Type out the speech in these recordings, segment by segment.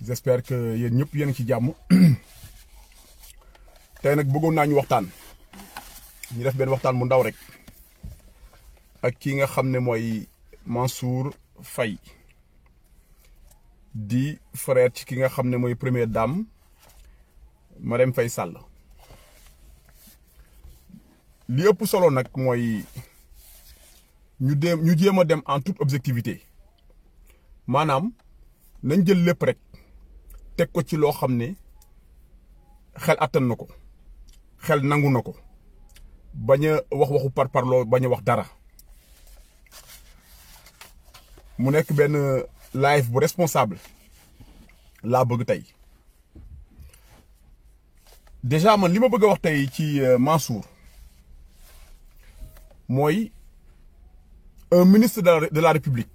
j'espère que yéen ñëpp yéen ci jàmm tey nag bëggoon naa ñu waxtaan ñu def benn waxtaan bu ndaw rek ak ki nga xam ne mooy Mansour Faye di frère ci ki nga xam ne mooy première dame Marème Faye Sall li ëpp solo nag mooy ñu jéem a dem en toute objectivité maanaam nañ jël lépp rek teg ko ci loo xam ne xel attan na ko xel nangu na ko bañ a wax waxu parparloo bañ a wax dara mu nekk benn live bu responsable laa bëgg tey déjà man li ma bëgg a wax tey ci Mansour mooy un ministre de la République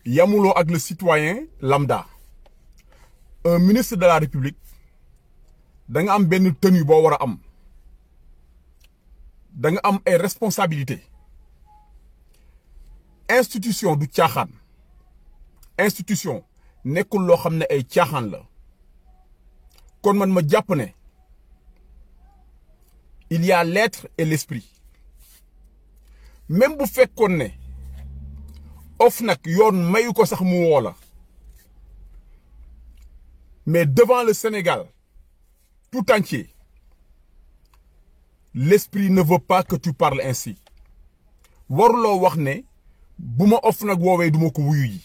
yamuloo ak le citoyen lambda un ministre de la République da nga am benn tenue boo war a am da nga am ay responsabilité institution du caaxaan institution nekkul loo xam ne ay caaxaan la kon man ma jàpp ne il y a l'être et l'esprit même bu fekkoon ne OFNAC yoon mayu ko sax mu woo la mais devant le Sénégal tout entier l'esprit ne veut pas que tu parles ainsi waruloo wax ne bu ma OFNAC woowee duma ko wuyu yi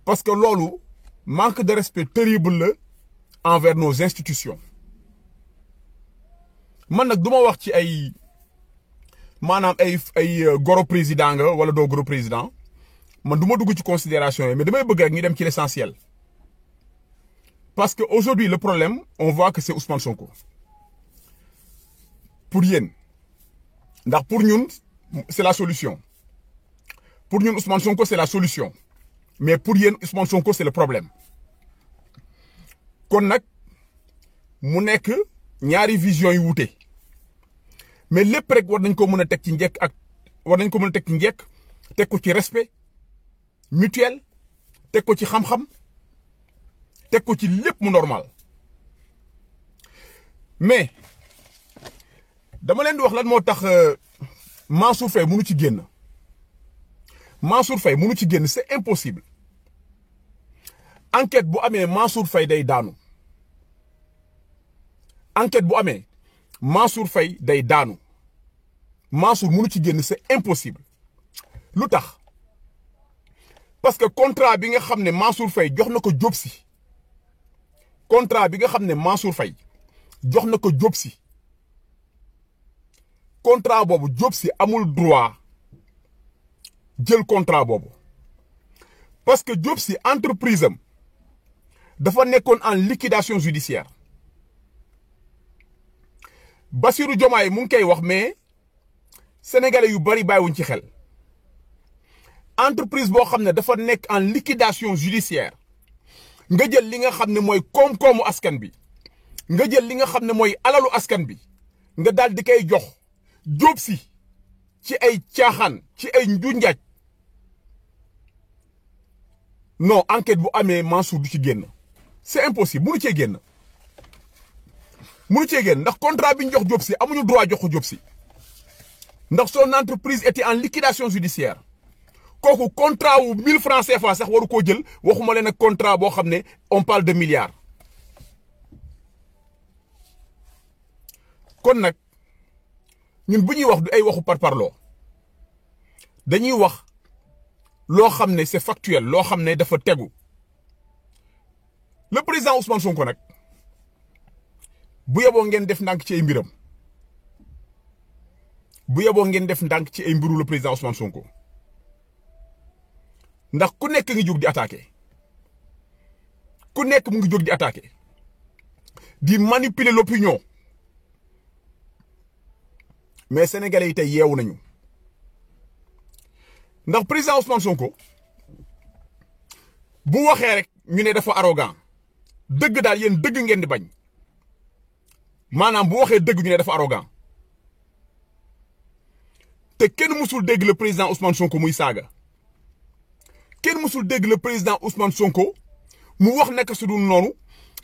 parce que loolu manque de respect terrible la envers nos institutions man nag duma wax ci ay maanaam ay goro président nga wala doo goro président man du ma dugg ci considération yi mais damay bëgg rek ñu dem ci l'essentiel parce que aujourd'hui le problème on voit que c'est Ousmane Sonko pour yéen ndax pour ñun c'est la solution pour ñun Ousmane Sonko c'est la solution mais pour yéen Ousmane Sonko c'est le problème kon nag mu nekk ñaari vision yu wute mais lépp rek war nañ ko mën a teg ci njëkk ak war nañ ko mën a teg ci njëkk teg ko ci respect mutuel teg ko ci xam-xam teg ko ci lépp mu normal mais dama leen di wax lan moo tax Mansour Faye mënu ci génn Mansour Faye mënu ci génn c'est impossible enquête bu amee Mansour Faye day daanu enquête bu amee Mansour Faye day daanu Mansour mënu ci génn c'est impossible lu tax parce que contrat bi nga xam ne Mansour Faye jox na ko Diop Sy contrat bi nga xam ne Mansour Faye jox na ko Diop Sy contrat boobu Diop Sy amul droit jël contrat boobu parce que Diop Sy entreprise am dafa nekkoon en liquidation judiciaire Bassirou Diomaye mu ngi koy wax mais sénégalais yu bari bàyyiwuñ ci xel entreprise boo xam ne dafa nekk en liquidation judiciaire nga jël li nga xam ne mooy koom-koomu askan bi nga jël li nga xam ne mooy alalu askan bi nga daal di koy jox Diop Sy ci ay caaxaan ci ay njunjaaj non enquête bu amee Mansour du ci génn c'est impossible mënu cee génn ndax contrat bi ñu jox Diop Sy amuñu droit jox ko Diop Sy ndax son entreprise était en liquidation judiciaire kooku contrat wu 1000 francs CFA sax waru koo jël waxuma leen ak contrat boo xam ne on parle de milliards. kon nag ñun bu ñuy wax du ay waxu parparloo dañuy wax loo xam ne c'est factuel loo xam ne dafa tegu le président Ousmane Sonko nag bu yeboo ngeen def ndànk ci ay mbiram bu yeboo ngeen def ndànk ci ay mbiru le président Ousmane Sonko ndax ku nekk ngi jóg di attaquer ku nekk mu ngi jóg di attaquer di manipuler l'opinion mais sénégalais yi tey yeewu nañu ndax président Ousmane Sonko bu waxee rek ñu ne dafa arrogant dëgg daal yéen dëgg ngeen di bañ maanaam bu waxee dëgg ñu ne dafa arrogant te kenn musul dégg le président Ousmane Sonko muy saaga kenn mësul dégg le président Ousmane Sonko mu wax nekk su dul noonu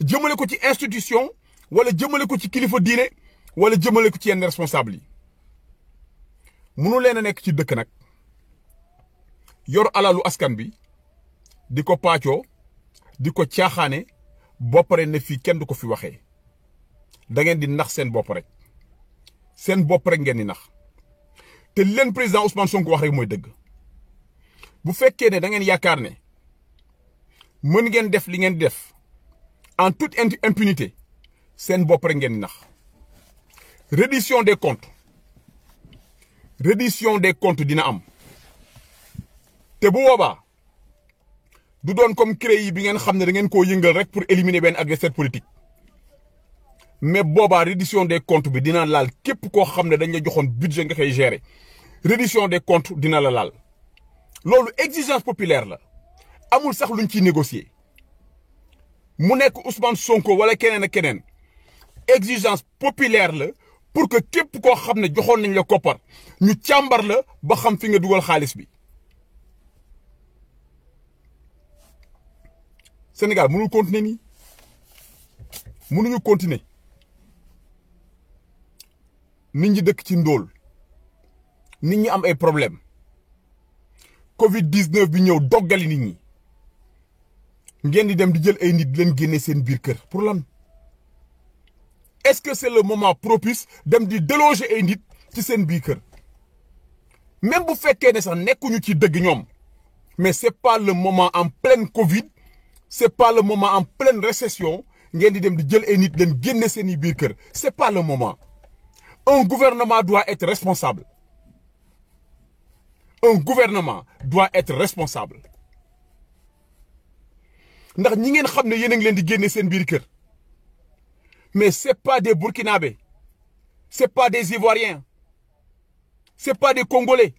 jëmale ko ci institution wala jëmale ko ci kilifa diine wala jëmale ko ci yenn responsable yi mënu leen a nekk ci dëkk nag yor alalu askan bi di ko paccoo di ko caaxaane ba pare ne fii kenn du ko fi waxee da ngeen di nax seen bopp rek ngeen di nax te leen président Ousmane Sonko wax rek mooy dëgg bu fekkee ne da ngeen yaakaar ne mën ngeen def li ngeen di def en toute impunité seen bopp rek ngeen di nax reddition des comptes dina am te bu boobaa du doon comme CREI yi bi ngeen xam ne da ngeen koo yëngal rek pour éliminer benn adversaire politique mais boobaa reddition des comptes bi dina laal képp koo xam ne dañ la joxoon budget nga koy gérer reddition des comptes dina la laal loolu exigence populaire la amul sax luñ ciy négocier mu nekk Ousmane Sonko wala keneen ak keneen exigence populaire la pour que képp koo xam ne joxoon nañ la koppar ñu càmbar la ba xam fi nga dugal xaalis bi. Sénégal mënul continuer nii mënuñu continuer nit ñi dëkk ci ndóol nit ñi am ay problème Covid-19 bi ñëw doggali nit ñi ngeen di dem di jël ay nit di leen génne seen biir kër pour lan est-ce que c'est le moment propice dem di déloger ay nit ci seen biir kër même bu fekkee ne sax nekkuñu ci dëgg ñoom mais c'est pas le moment en pleine Covid c'est pas le moment en pleine récession ngeen di dem di jël ay nit leen génne seen biir kër c'est pas le moment. Un gouvernement doit être responsable. Un gouvernement doit être responsable. ndax ñi ngeen xam ne yéen a ngi leen di génne seen biir kër mais c'est pas des Burkinabés c'est pas des Ivoiriens c'est pas des Congolais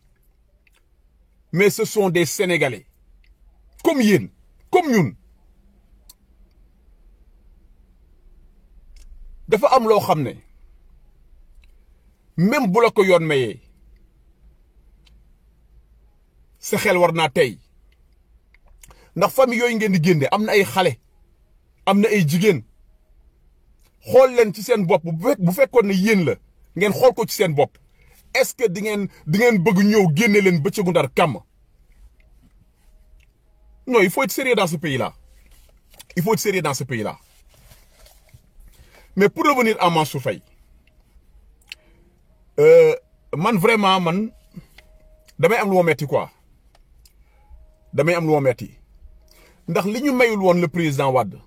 mais ce sont des Sénégalais comme yéen comme ñun. dafa am loo xam ne même bu la ko yoon mayee sa xel war naa tey ndax famille yooyu ngeen di génne am na ay xale am na ay jigéen xool leen ci seen bopp bu fekkoon ne yéen la ngeen xool ko ci seen bopp est-ce que di ngeen bëgg ñëw génne leen bëccëgu ndar kàmm. Non, il faut être sérieux dans ce pays-là. Il faut être sérieux dans ce pays-là. Mais pour revenir à Mansour Faye man vraiment man damay am lu ma metti quoi damay am lu ma metti ndax li ñu mayul woon le président Wade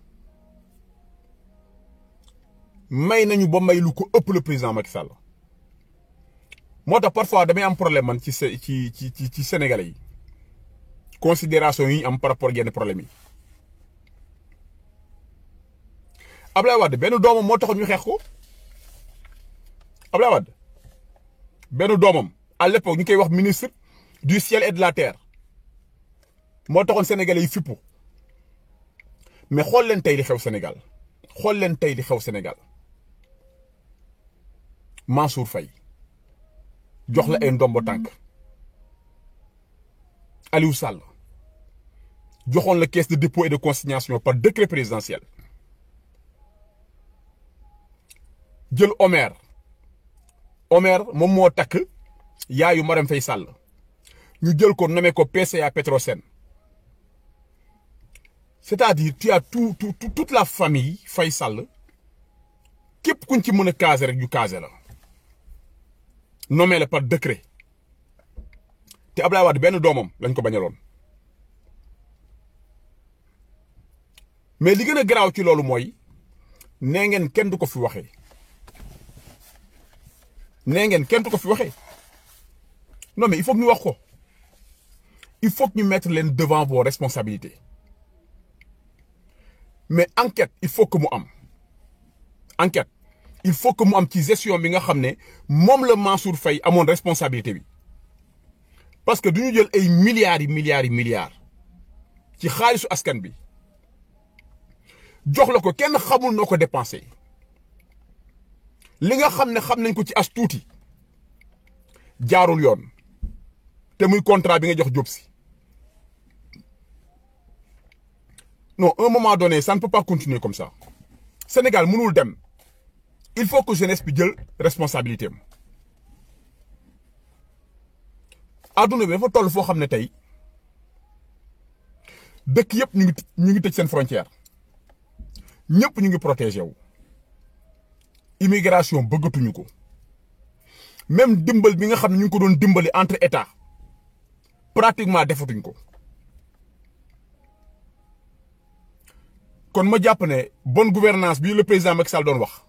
may nañu ba may lu ko ëpp le président Macky Sall moo tax parfois damay am problème man ci Sénégalais yi considération yi ñu am par rapport ak yenn problème yi. Ablaye Wade benn doomam moo taxoon ñu xeex ko Ablaye Wade benn doomam à l'époque ñu koy wax ministre du ciel et de la terre moo taxoon sénégalais yi fippu mais xool leen tey li xew Sénégal xool leen tey li xew Sénégal Mansour Faye jox la ay ndombo tànk Aliou Sall joxoon la caisse de dépôt et de consignation par décret présidentiel jël Omer moom moo takk yaayu Marème Faye Sall ñu jël ko nommé ko PCA Petrosen c'est-à-dire tu as toute la famille Faye Sall képp kuñ ci mën a caser rek ñu caser la nommé la par décret te Ablaye Wade benn doomam lañ ko bañaloon mais li gën a garaaw ci loolu mooy nee ngeen kenn du ko fi waxee non mais il faut que ñu wax ko il faut que ñu mettre leen devant vos responsabilités mais enquête il faut que mu am enquête il faut que mu am ci gestion bi nga xam ne moom la Mansour Faye amoon responsabilité bi parce que du ñu jël ay milliards ci xaalisu askan bi jox la ko kenn xamul noo ko dépensé li nga xam ne xam nañ ko ci as tuuti jaarul yoon te muy contrat bi nga jox Diop Sy non à un moment donné ça ne peut pas continuer comme ça Sénégal mënul dem il faut que jeunesse bi jël responsabilité am adduna bi dafa toll foo xam ne tey dëkk yëpp ñu ngi tëj seen frontière ñëpp ñu ngi protégé wu immigration bëggatuñu ko même dimbal bi nga xam ne ñu ngi ko doon dimbali entre état pratiquement defatuñ ko kon ma jàpp ne bonne gouvernance bi le président Macky Sall doon wax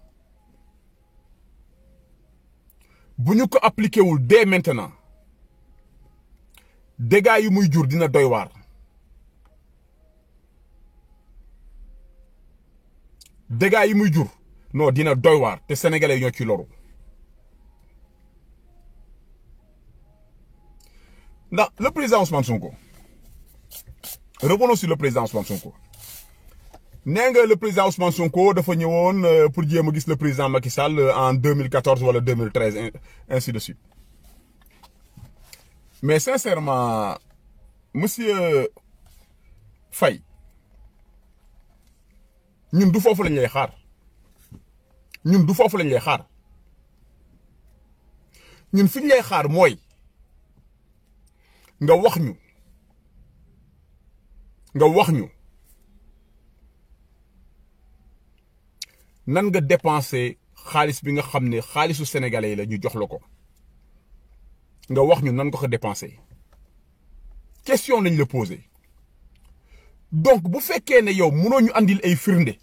bu ñu ko appliqué wul dès maintenant dégâts yi muy jur dina doy waar dégâts yi muy jur non dina doy waar te sénégalais ñoo ci loru ndax le président Ousmane Sonko revenons sur le président Ousmane Sonko nee nga le président Ousmane Sonko dafa ñëwoon pour jéem a gis le président Macky Sall en 2014 wala 2013 ainsi de suite mais sincèrement monsieur Faye ñun du foofu lañ lay xaar ñun fi ñu lay xaar mooy nga wax ñu nan nga dépenser xaalis bi nga xam ne xaalisu sénégalais yi la ñu jox la ko nga wax ñu nan nga ko dépenser question lañ la poser donc bu fekkee ne yow mënoo ñu andil ay firnde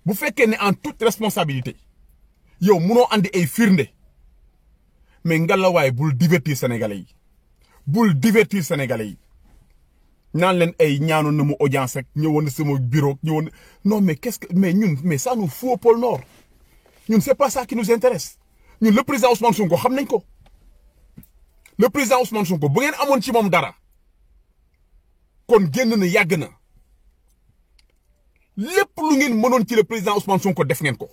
bu fekkee ne en toute responsabilité yow mënoo andi ay firnde mais ngalawaay bul divertir sénégalais yi naan leen ay ñaanoon na mu audience rek ñëwoon na sama bureau ñëwoon non mais mais ça nous fout au pôle Nord ñun c'est pas ça qui nous intéresse ñun le président Ousmane Sonko xam nañ ko le président Ousmane Sonko bu ngeen amoon ci moom dara kon génn na yàgg na lépp lu ngeen mënoon ci le président Ousmane Sonko def ngeen ko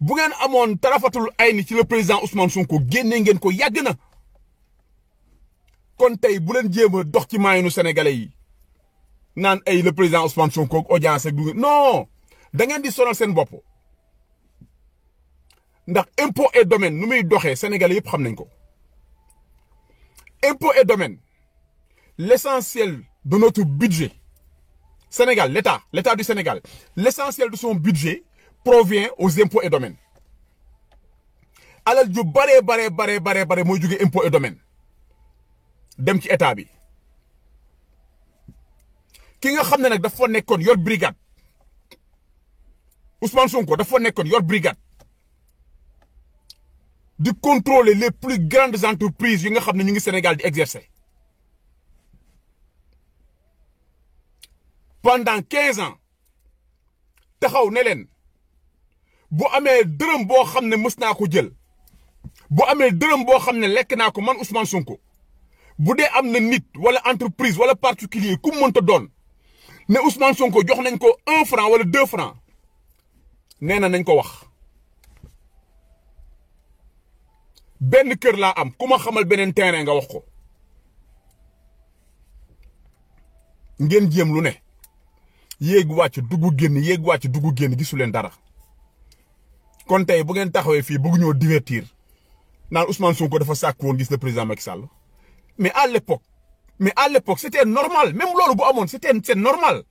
bu ngeen amoon tarafatul ay ni ci le président Ousmane Sonko génne ngeen ko yàgg na kon tey bu leen jéem a dox ci maayanu sénégalais yi naan ay le président Ousmane Sonko audience ak du non da ngeen di sonal seen bopp ndax impôt et domaine nu muy doxee sénégalais yëpp xam nañ ko impôt et domaine l'essentiel de notre budget Sénégal l'état du Sénégal l'essentiel de son budget provient aux impôts et domaines alal ju bare mooy jóge impôt et domaine dem ci état bi ki nga xam ne nag dafa nekkoon yor brigade Ousmane Sonko dafa nekkoon yor brigade di contrôler les plus grandes entreprises yi nga xam ne ñu ngi Sénégal di exercer pendant 15 ans taxaw ne leen bu amee dërëm boo xam ne mës naa ko jël bu amee dërëm boo xam ne lekk naa ko man Ousmane Sonko bu dee am na nit wala entreprise wala particulier ku mu mënta doon ne Ousmane Sonko jox nañ ko 1 franc wala 2 francs nee na nañ ko wax benn kër laa am ku ma xamal beneen terrain nga wax ko ngeen jéem lu ne yéeg wàcc dugg génn gisu leen dara kon tey bu ngeen taxawee fii bëgg ñoo divertir naan Ousmane Sonko dafa sàkk woon gis le président Macky Sall mais à l'époque c'était normal même loolu bu amoon c'est normal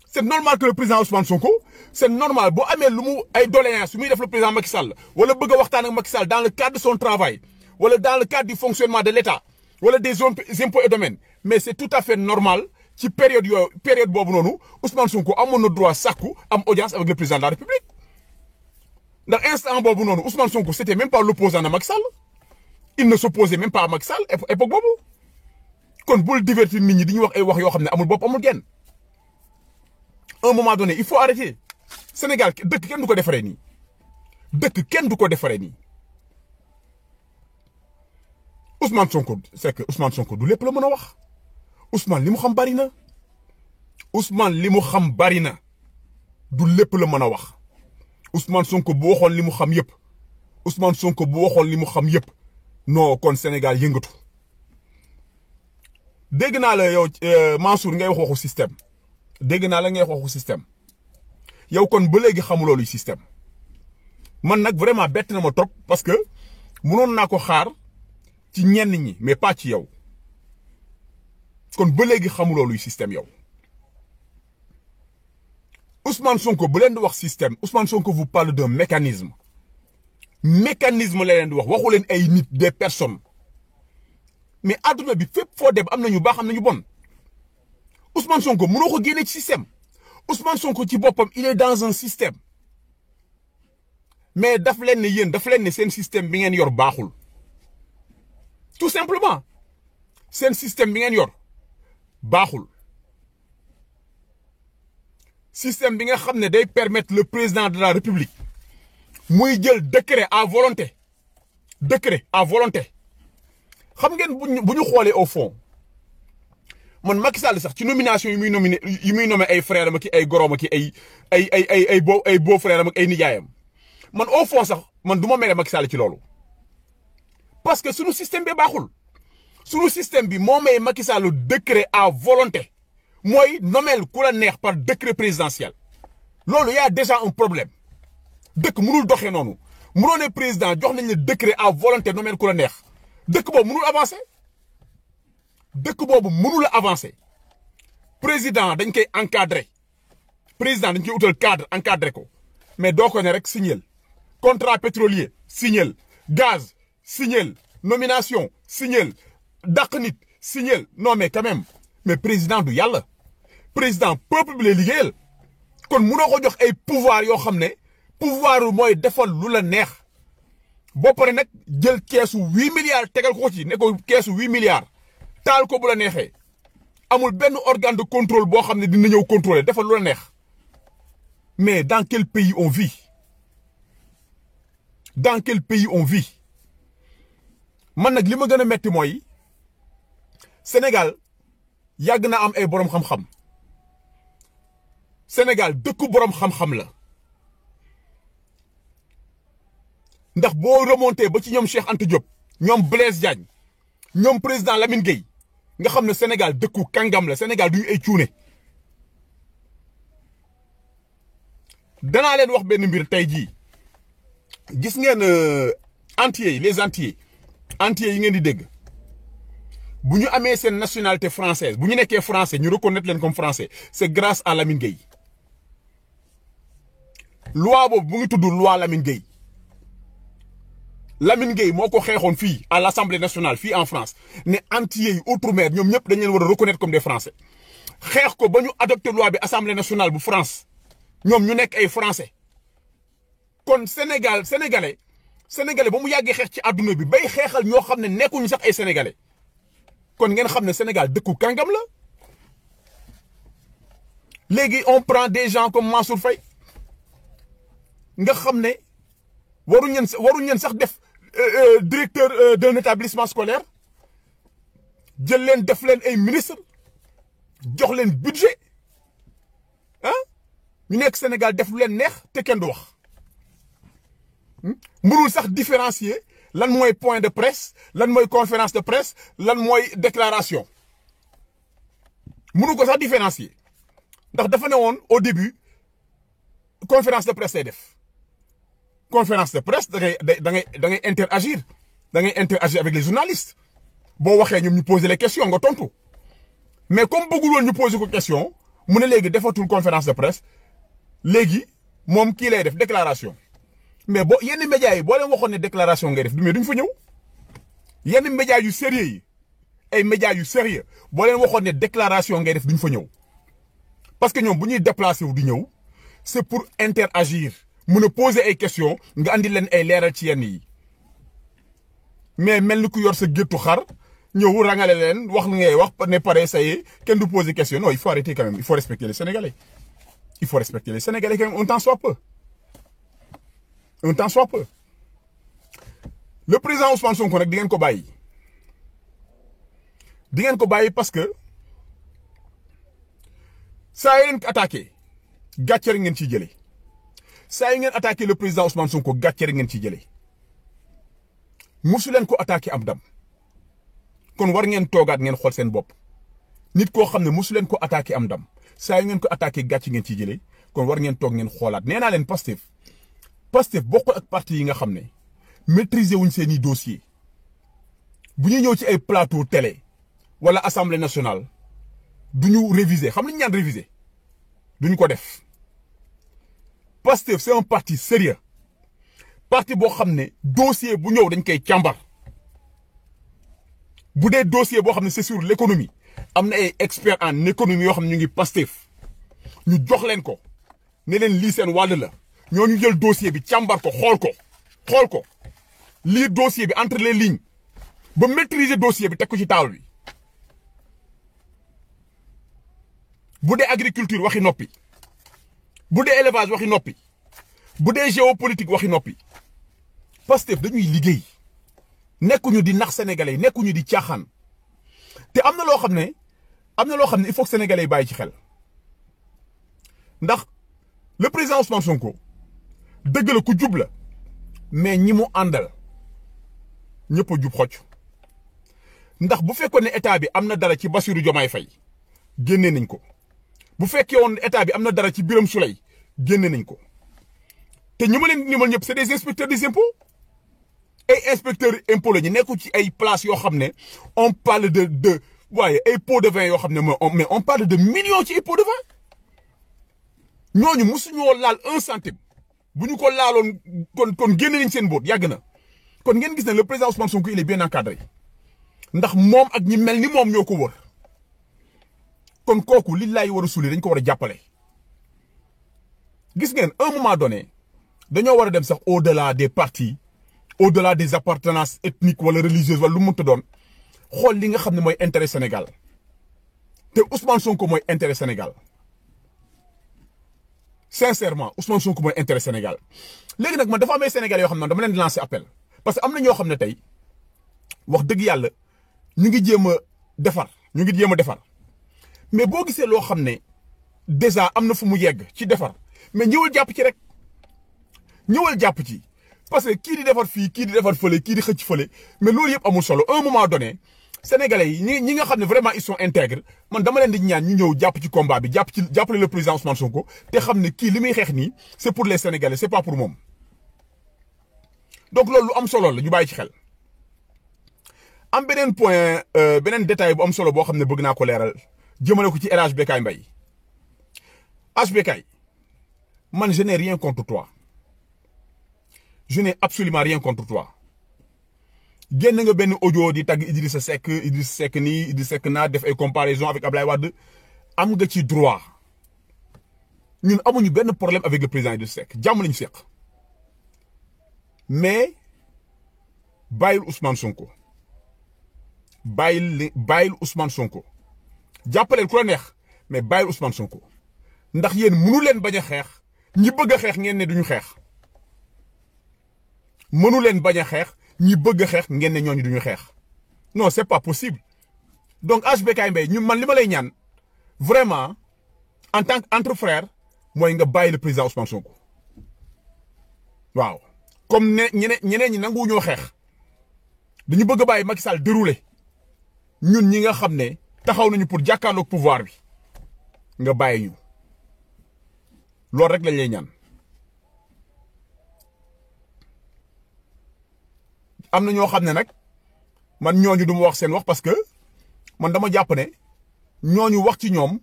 c'est normal que le président Ousmane Sonko c'est normal bu amee lu mu ay doléances yu muy def le président Macky Sall wala bëgg a waxtaan ak Macky Sall dans le cadre de son travail wala dans le cadre du fonctionnement de l'État wala des impôts et domaines mais c'est tout à fait normal ci période boobu noonu Ousmane Sonko amoon na droit sàkku am audience avec le président de la République ndax instant boobu noonu Ousmane Sonko c'était même pas l'opposant de Macky Sall il ne s'opposait même pas à Macky Sall époque boobu kon bul divertir nit ñi di ñu wax ay wax yoo xam ne amul bopp amul genn un moment donné il faut arrêter Sénégal dëkk kenn du ko defaree nii Ousmane Sonko c'est que Ousmane Sonko du lépp la mën a wax Ousmane li mu xam bari na du lépp la mën a wax Ousmane Sonko bu waxoon li mu xam yëpp non kon Sénégal yëngatu dégg naa la yow Mansour ngay waxu système dégg naa la ngay waxu système yow kon ba léegi xamuloo luy système man nag vraiment bett na ma trop parce que mënoon naa ko xaar ci ñenn ñi mais pas ci yow kon ba léegi xamuloo luy système yow Ousmane Sonko bu leen di wax système Ousmane Sonko vous parle d'un mécanisme la leen di wax waxu leen ay nit des personnes mais adduna bi fépp foo dem am na ñu baax am na ñu bon Ousmane Sonko mënoo ko génne ci système Ousmane Sonko ci boppam il est dans un système mais daf leen ne yéen daf leen ne seen système bi ngeen yor baaxul tout simplement seen système bi ngeen yor baaxul système bi nga xam ne day permettre le président de la république muy jël décret à volonté xam ngeen bu ñu xoolee au fond man Macky Sall sax ci nomination yi muy nommé ay frère am ak ay gorom ak ay beau frère am ak ay nijaayam man au fond sax man du ma mere Macky Sall ci loolu parce que sunu système bi baaxul sunu système bi moo may Macky Sall décret à volonté mooy nomel ku la neex par décret présidentiel loolu y a déjà un problème dëkk mënul doxee noonu mënoo ne président jox nañ le décret à volonté nomel ku la neex dëkk boobu mënul avancer président dañ koy encadrer président dañ koy utal cadre encadrer ko mais doo ko ne rek signel contrat pétrolier signel gaz signel nomination signel dàq nit signel non mais quand même mais président du yàlla président peuple bi lay liggéeyal kon mënoo ko jox ay pouvoir yoo xam ne pouvoir mooy defal lu la neex boo pare nag jël keesu 8 milliards tegal ko ci ne ko keesu 8 milliards taal ko bu la neexee amul benn organe de contrôle boo xam ne dina ñëw contrôler defal lu la neex mais dans quel pays on vit man nag li ma gën a metti mooy Sénégal yàgg na am ay boroom xam-xam Sénégal dëkku boroom xam-xam la ndax boo remonté ba ci ñoom Cheikh Anta Diop ñoom Blaise Diagne ñoom président Lamine Gueye nga xam ne Sénégal dëkku kàngam la Sénégal duñu ay cuune danaa leen wax benn mbir tey jii gis ngeen antillais yi les antillais yi ngeen di dégg bu ñu amee seen nationalité française bu ñu nekkee français ñu reconnaître leen comme français c'est grâce à Lamine Gueye loi boobu bu ngi tudd loi Lamine Gueye moo ko xeexoon fii à l'Assemblée nationale fii en France ne antillais yi outre-mer ñoom ñëpp dañ leen war a reconnaître comme des français xeex ko ba ñu adopté loi bi Assemblée nationale bu France ñoom ñu nekk ay français kon sénégalais ba mu yàggee xeex ci àdduna bi bay xeexal ñoo xam ne nekkuñu sax ay sénégalais kon ngeen xam ne Sénégal dëkku kàngam la léegi on prend des gens comme Mansour Faye nga xam ne waruñu leen sax def directeur d'un établissement scolaire jël leen def leen ay ministre jox leen budget ñu nekk Sénégal def lu leen neex te kenn du wax mënul sax différencier lan mooy point de presse lan mooy conférence de presse lan mooy déclaration mënu ko sax différencier ndax dafa ne woon au début conférence de presse lay def conférence de presse da ngay interagir avec les journalistes boo waxee ñoom ñu poser les questions nga tontu mais comme bëggul woon ñu poser ko question mu ne léegi defatul conférence de presse léegi moom kii lay def déclaration mais yenn médias yi boo leen waxoon ne déclaration ngay def mais duñ fa ñëw yenn médias yu sérieux yi ay médias yu sérieux boo leen waxoon ne déclaration ngay def duñ fa ñëw parce que ñoom bu ñuy déplacé wu di ñëw c'est pour interagir mun a poser ay questions nga andi leen ay leeral ci yenn yi mais mel ni ku yor sa géttu xar ñëw rangale leen wax li ngay wax ne pare ça y est kenn du poser question non il faut arrêter quand même il faut respecter les Sénégalais quand même un temps soit peu le président Ousmane Sonko nag di ngeen ko bàyyi parce que saa yi leen ko attaqué gàcce rek ngeen ciy jëlee saa yi ngeen attaqué le président Ousmane Sonko gàcce rek ngeen ciy jëlee musu leen ko attaqué am dam kon war ngeen toogaat ngeen xool seen bopp nit koo xam ne musu leen ko attaqué am dam saa yu ngeen ko attaqué gàcc ngeen ciy jëlee kon war ngeen toog ngeen xoolaat nee naa leen Pastef bokkul ak parti yi nga xam ne maîtriser wuñ seen i dossier bu ñu ñëw ci ay plateau télé wala assemblée nationale du ñu réviser xam nañu ñaan réviser duñu ko def Pastef c'est un parti sérieux parti boo xam ne dossier bu ñëw dañ koy càmbar bu dee dossier boo xam ne c'est sur l'économie am na ay experts en économie yoo xam ne ñu ngi Pastef ñu jox leen ko ne leen lii seen wàll la ñoo ñu jël dossier bi càmbar ko xool ko lire dossier bi entre les lignes ba maîtriser dossier bi teg ko ci table bi bu dee agriculture waxi noppi bu dee élevage waxi noppi bu dee géopolitique waxi noppi Pastef dañuy liggéey nekkuñu di nax sénégalais yi nekkuñu di caaxaan te am na loo xam ne il faut que sénégalais yi bàyyi ci xel ndax le président Ousmane Sonko dëgg la ku jub la mais ñi mu àndal ñëpp a jub xocc ndax bu fekkoon ne état bi am na dara ci Bassirou Diomaye Faye génnee nañ ko bu fekkee woon état bi am na dara ci Birame Souleye génne nañ ko te ñi ma leen ñëmal ñëpp c'est des inspecteurs des impôts ay inspecteurs impôts la ñu nekku ci ay places yoo xam ne on parle de waaye ay pots de vin yoo xam ne mais on parle de millions ci ay pots de vin ñooñu mosuñoo laal 1 centime bu ñu ko laaloon kon génne nañ seen boot yàgg na kon ngeen gis ne le président Ousmane Sonko il est bien encadré ndax moom ak ñi mel ni moom ñoo ko wër kon kooku li laay war a suuli dañ ko war a jàppale. gis ngeen un moment donné dañoo war a dem sax au-delà des partis au-delà des appartenances ethniques wala religieuses wala lu mu mënta doon xool li nga xam ne mooy intérêt Sénégal te Ousmane Sonko mooy intérêt Sénégal sincèrement Ousmane Sonko mooy intérêt Sénégal. léegi nag man dafa amee Sénégalais yoo xam ne dama leen di lancer appel parce que am na ñoo xam ne tey wax dëgg yàlla ñu ngi jéem a defar mais boo gisee loo xam ne déjà am na fu mu yegg ci defar mais ñëwal jàpp ci rek ñëwal jàpp ci parce que kii di defar fii kii di defar fële kii di xëcc fële mais loolu yëpp amul solo un moment donné sénégalais yi ñi nga xam ne vraiment ils sont intègres man dama leen di ñaan ñu ñëw jàpp ci combat bi jàppale le président Ousmane Sonko te xam ne kii li muy xeex nii c'est pour les sénégalais c'est pas pour moom donc loolu lu am solo la ñu bàyyi ci xel. am beneen point beneen détail bu am solo boo xam ne bëgg naa ko leeral jëmale ko ci El Hadj Bécaye Mbaye Hadj Bécaye man je n'ai rien contre toi je n'ai absolument rien contre toi génn nga benn audio di tagg Idrissa Seck nii Idrissa Seck naa def ay comparaison avec Ablaye Wade am nga ci droit ñun amuñu benn problème avec le président Idrissa Seck jàmm lañu seq mais bàyyil Ousmane Sonko bàyyil Ousmane Sonko jàppaleel ku la neex mais bàyyil Ousmane Sonko ndax yéen mënu leen bañ a xeex ñi bëgg a xeex ngeen ne duñu xeex mënu leen bañ a xeex ñi bëgg a xeex ngeen ne ñooñu duñu xeex non c'est pas possible donc Hadj Bécaye Mbaye ñu man li ma lay ñaan vraiment en tant que entre frères mooy nga bàyyi le président Ousmane Sonko waaw comme ne ñeneen ñi nangu ñoo xeex dañu bëgg a bàyyi Macky Sall déroulé ñun ñi nga xam ne taxaw nañu pour jàkkaarloog pouvoir bi nga bàyyi ñu loolu rek lañ lay ñaan. am na ñoo xam ne nag man ñooñu du ma wax seen wax parce que man dama jàpp ne ñooñu wax ci ñoom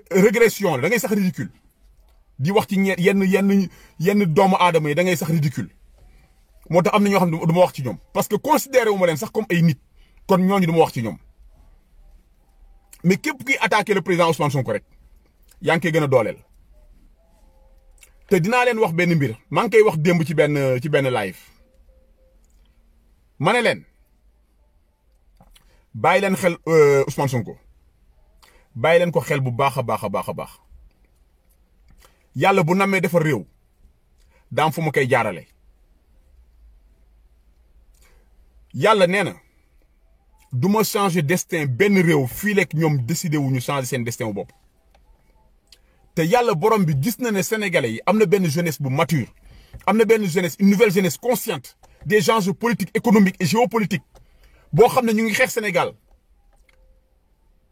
régression la da ngay sax ridicule di wax ci yenn doomu aadama yi da ngay sax ridicule moo tax am na ñoo xam ne du ma wax ci ñoom parce que considéré wu ma leen sax comme ay nit kon ñooñu du ma wax ci ñoom mais képp kuy attaquer le président Ousmane Sonko rek yaa ngi koy gën a dooleel te dinaa leen wax benn mbir maa ngi koy wax démb ci benn live ma ne leen bàyyi leen xel Ousmane Sonko bàyyi leen ko xel bu baax a baax a baax a baax yàlla bu namee defar réew daam fu mu koy jaarale yàlla nee na du ma changer destin benn réew fii lekk ñoom décidé wu ñu changer seen destin wu bopp te yàlla borom bi gis na ne sénégalais yi am na benn jeunesse bu mature am na benn jeunesse une nouvelle jeunesse consciente des enjeux politiques économiques et géopolitiques boo xam ne ñu ngi xeex Sénégal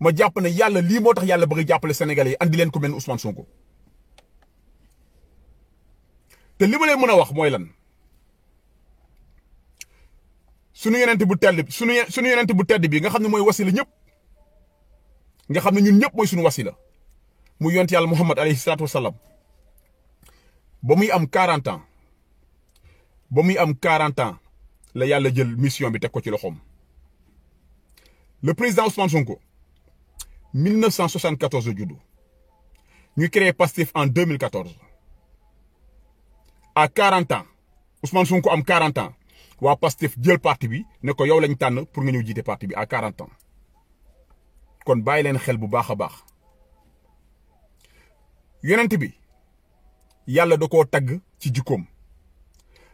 ma jàpp ne yàlla lii moo tax yàlla bëgg a jàppale Sénégalais yi andi leen ko mel ni Ousmane Sonko. te li ma leen mën a wax mooy lan sunu yonent bu tedd sunu yonent bu tedd bi nga xam ne mooy wasila ñëpp nga xam ne ñun ñëpp mooy sunu wasila mu yonent yàlla Muhammad alayhi salaatu wasalaam ba muy am 40 ans ba muy am 40 ans la yàlla jël mission bi teg ko ci loxoom. Le président Ousmane Sonko 1974 la juddu ñu créé Pastef en 2014 à 40 ans Ousmane Sonko am 40 ans waa Pastef jël parti bi ne ko yow lañ tànn pour nga ñëw jiite parti bi à 40 ans kon bàyyi leen xel bu baax a baax yonent bi yàlla da koo tagg ci jikkoom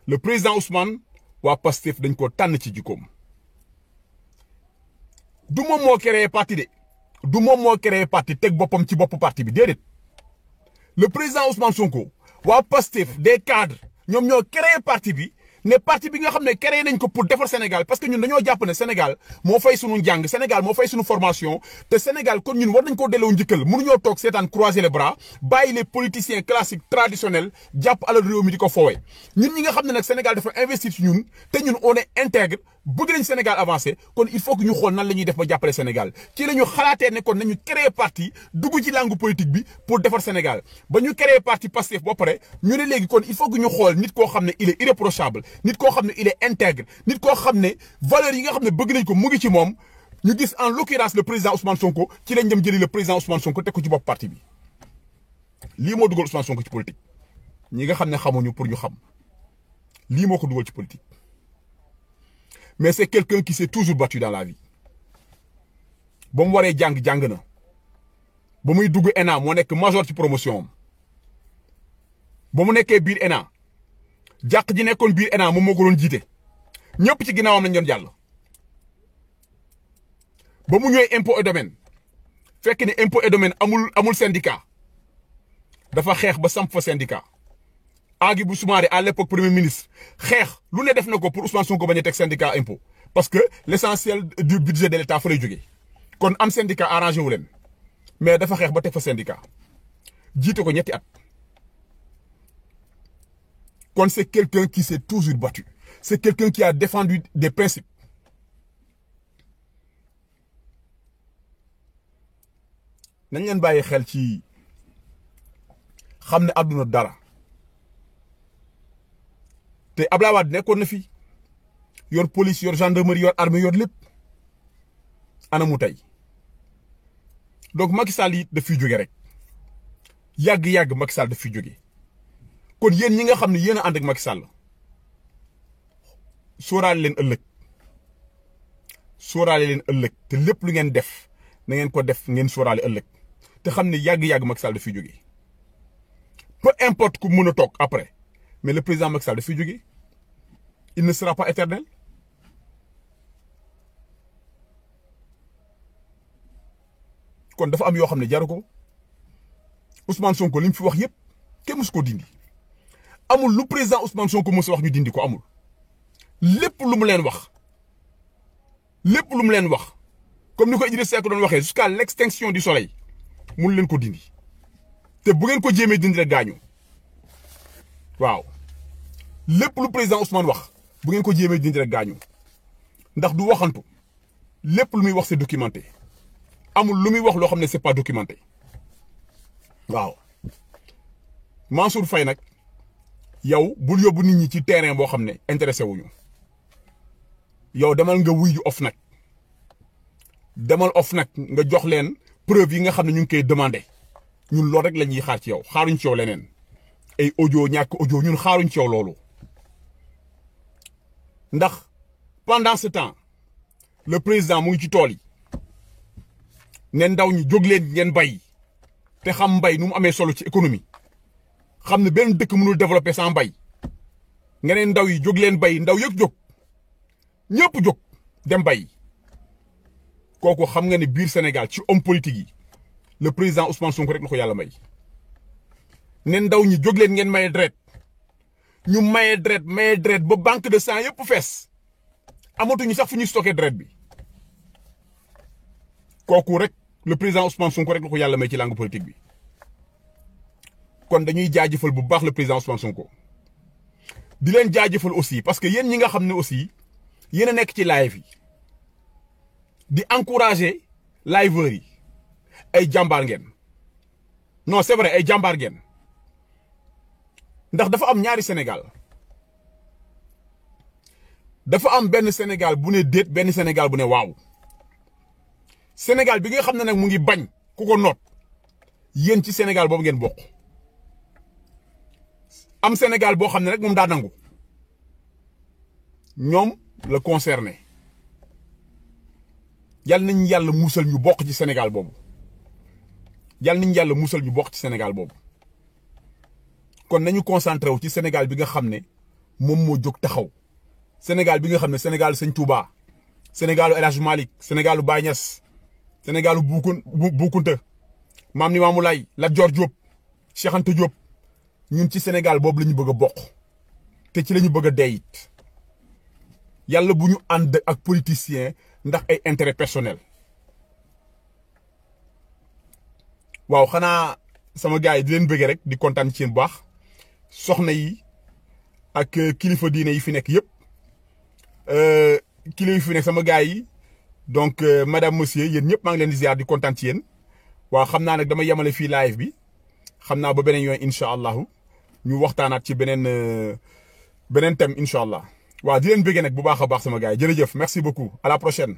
le président Ousmane waa Pastef dañ koo tànn ci jikkoom du moom moo créé parti de du moom moo créé parti teg boppam ci bopp parti bi déedéet le président Ousmane Sonko waa Pastef des cadres ñoom ñoo créé parti bi ne parti bi nga xam ne créé nañ ko pour defar Sénégal parce que ñun dañoo jàpp ne Sénégal moo fay sunu njàng Sénégal moo fay sunu formation te Sénégal kon ñun war nañ koo delloo njëkkal mënuñoo toog seetaan croiser les bras bàyyi les politiciens classiques traditionnels jàpp alal réew mi di ko foowee ñun ñi nga xam ne nag Sénégal dafa investir ci ñun te ñun on est intègre bëgg nañ Sénégal avancé kon il faut que ñu xool nan la ñuy def ba jàppale Sénégal ci la ñu xalaatee ne kon nañu créer parti dugg ci langue politique bi pour defar Sénégal ba ñu créer parti Pastef ba pare ñu ne léegi kon il faut que ñu xool nit koo xam ne il est irréprochable nit koo xam ne il est intègre nit koo xam ne valeurs yi nga xam ne bëgg nañ ko mu ngi ci moom ñu gis en l'occurrence le président Ousmane Sonko ci lañ dem jëli le président Ousmane Sonko teg ko ci bopp parti bi lii moo dugal Ousmane Sonko ci politique ñi nga xam ne xamuñu pour ñu xam lii moo ko dugal ci politique mais c'est quelqu'un qui s'est toujours battu dans la vie ba mu waree jàng na ba muy dugg ENA moo nekk major ci promotion am ba mu nekkee biir ENA jàq ji nekkoon biir ENA moom moo ko doon jiite ñëpp ci ginnaawam lañ doon jàll. ba mu ñëwee impôt et domaine fekk ne impôt et domaine amul syndicat dafa xeex ba samp fa syndicat. Hadjibou Soumaré à l'époque premier ministre xeex lu ne def na ko pour Ousmane Sonko bañ a teg syndicat impôt parce que l'essentiel du budget de l'État fa lay jógee kon am syndicat arrangé wu leen mais dafa xeex ba teg fa syndicat jiite ko ñetti at. kon c'est quelqu'un qui s'est toujours battu c'est quelqu'un qui a défendu des principes. nañ leen bàyyi xel ci xam ne àdduna dara. te Abdoulaye Wade nekkoon na fi yor police yor gendarmerie yor armée yor lépp ana mu tey donc Macky Sall yi daf fiy jóge rek yàgg Macky Sall daf fiy jóge kon yéen ñi nga xam ne yéen a ànd ak Macky Sall sóoraale leen ëllëg te lépp lu ngeen def na ngeen ko def ngeen sóoraale ëllëg te xam ne yàgg Macky Sall daf fiy jóge peu importe ku mën a toog après. Mais le président Macky Sall daf fiy jógee il ne sera pas éternel kon dafa am yoo xam ne jaru ko Ousmane Sonko li mu fi wax yëpp kenn mësu ko dindi amul lu président Ousmane Sonko mës a wax ñu dindi ko amul lépp lu mu leen wax comme ni ko Idrissa Seck doon waxee jusqu'à l'extinction du soleil mun leen ko dindi te bu ngeen ko jéemee dindi rek gaañu. waaw lépp lu président Ousmane wax bu ngeen ko jéemee dindi rek gaañu ndax du waxantu lépp lu muy wax c'est documenté amul lu muy wax loo xam ne c'est pas documenté waaw. Mansour Faye nag yow bul yóbbu nit ñi ci terrain boo xam ne intéressé wuñu yow demal nga wuy ju OFNAC demal OFNAC nga jox leen preuve yi nga xam ne ñu ngi koy demandé ñun loolu rek la ñuy xaar ci yow xaaruñ ci yow leneen. ay audio ñàkk audio ñun xaaruñ ci yow loolu ndax pendant ce temps le président mu ngi ci tool yi ne ndaw ñi jóg leen ngeen bay te xam mbay nu mu amee solo ci économie xam ne benn dëkk mënul développer sans mbay nga ne ndaw yi jóg leen bay ndaw yëpp jóg ñëpp jóg dem bay kooku xam nga ne biir Sénégal ci homme politique yi le président Ousmane Sonko rek na ko yàlla may. ne ndaw ñi jóg leen ngeen maye deret ñu maye deret ba banque de sang yëpp fees amatuñu sax fu ñuy stocké deret bi kooku rek le président Ousmane Sonko rek la ko yàlla may ci langue politique bi kon dañuy jaajëfal bu baax le président Ousmane Sonko di leen jaajëfal aussi parce que yéen ñi nga xam ne aussi yéen a nekk ci live yi di encourager liveurs yi ay jàmbaar ngeen non c'est vrai ay jàmbaar ngeen ndax dafa am ñaari Sénégal dafa am benn Sénégal bu ne déet benn Sénégal bu ne waaw Sénégal bi nga xam ne nag mu ngi bañ ku ko noot yéen ci Sénégal boobu ngeen bokk am Sénégal boo xam ne rek moom daa nangu ñoom la concerné yal nañ yàlla musal ñu bokk ci Sénégal boobu yal nañ yàlla musal ñu bokk ci Sénégal boobu kon nañu concentré wu ci Sénégal bi nga xam ne moom moo jóg taxaw Sénégal bi nga xam ne Sénégal Sëñ Touba Sénégalu El Hadj Malick Sénégalu Baye Niass Sénégalu Boukounta Maam Limaamu Laay Lat Joor Diop Cheikh Anta Diop ñun ci Sénégal boobu la ñu bëgg a bokk te ci la ñu bëgg a dee it yàlla bu ñu ànd ak politicien ndax ay intérêt personnel waaw xanaa sama gars yi di leen bëggee rek di kontaan ci yéen bu baax soxna yi ak kilifa diine yi fi nekk yëpp kilifa yi fi nekk sama gars yi donc madame monsieur yéen ñëpp maa ngi leen di ziar di kontaan ci yéen waaw xam naa nag dama yemale fii live bi xam naa ba beneen yoon incha allahu ñu waxtaanaat ci beneen thème incha allah waaw di leen bëggee nag bu baax a baax sama gars yi jërëjëf merci beaucoup à la prochaine.